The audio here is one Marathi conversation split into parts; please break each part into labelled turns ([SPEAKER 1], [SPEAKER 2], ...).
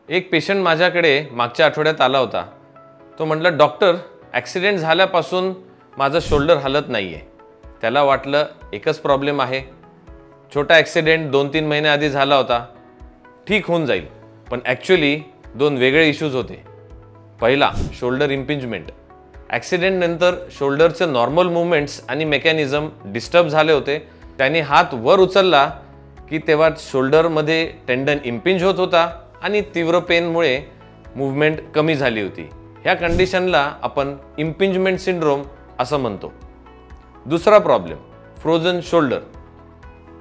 [SPEAKER 1] एक पेशंट माझ्याकडे मागच्या आठवड्यात आला होता। तो म्हटला, डॉक्टर ॲक्सिडेंट झाल्यापासून माझं शोल्डर हलत नाही आहे। त्याला वाटलं एकच प्रॉब्लेम आहे, छोटा ॲक्सिडेंट 2-3 महिने आधी झाला होता, ठीक होऊन जाईल। पण ॲक्च्युअली 2 वेगळे इश्यूज होते। पहिला, शोल्डर इम्पिंजमेंट। ॲक्सिडेंट नंतर शोल्डरचे नॉर्मल मूवमेंट्स आणि मेकॅनिझम डिस्टर्ब झाले होते। त्याने हात वर उचलला की तेव्हा शोल्डरमध्ये टेंडन इम्पिंज होत होता आणि तीव्र पेनमुळे मूवमेंट कमी झाली होती। ह्या कंडिशनला आपण इम्पिंजमेंट सिंड्रोम असं म्हणतो। दुसरा प्रॉब्लेम, फ्रोझन शोल्डर।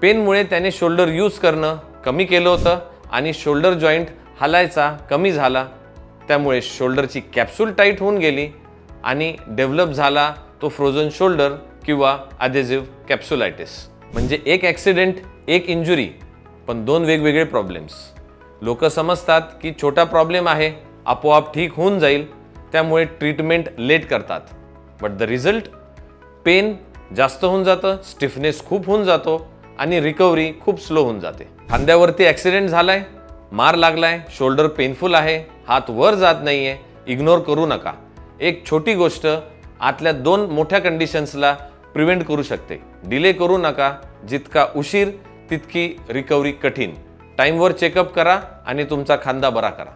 [SPEAKER 1] पेनमुळे त्याने शोल्डर यूज करणं कमी केलं होतं आणि शोल्डर जॉईंट हलायचा कमी झाला। त्यामुळे शोल्डरची कॅप्सूल टाईट होऊन गेली आणि डेव्हलप झाला तो फ्रोझन शोल्डर किंवा ॲडेसिव्ह कॅप्सुलायटिस। म्हणजे एक ॲक्सिडेंट, एक इंजुरी, पण 2 वेगवेगळे प्रॉब्लेम्स। लोक समजतात की छोटा प्रॉब्लेम आहे, आपोआप ठीक होऊन जाईल, त्यामुळे ट्रीटमेंट लेट करतात। बट द रिझल्ट, पेन जास्त होऊन जातं, स्टिफनेस खूप होऊन जातो आणि रिकव्हरी खूप स्लो होऊन जाते। खांद्यावरती ॲक्सिडेंट झालाय, मार लागलाय, शोल्डर पेनफुल आहे, हात वर जात नाहीये, इग्नोर करू नका। एक छोटी गोष्ट आतल्या 2 मोठ्या कंडिशन्सला प्रिव्हेंट करू शकते। डिले करू नका, जितका उशीर तितकी रिकव्हरी कठीण। टाईमवर चेकअप करा आणि तुमचा खांदा बरा करा।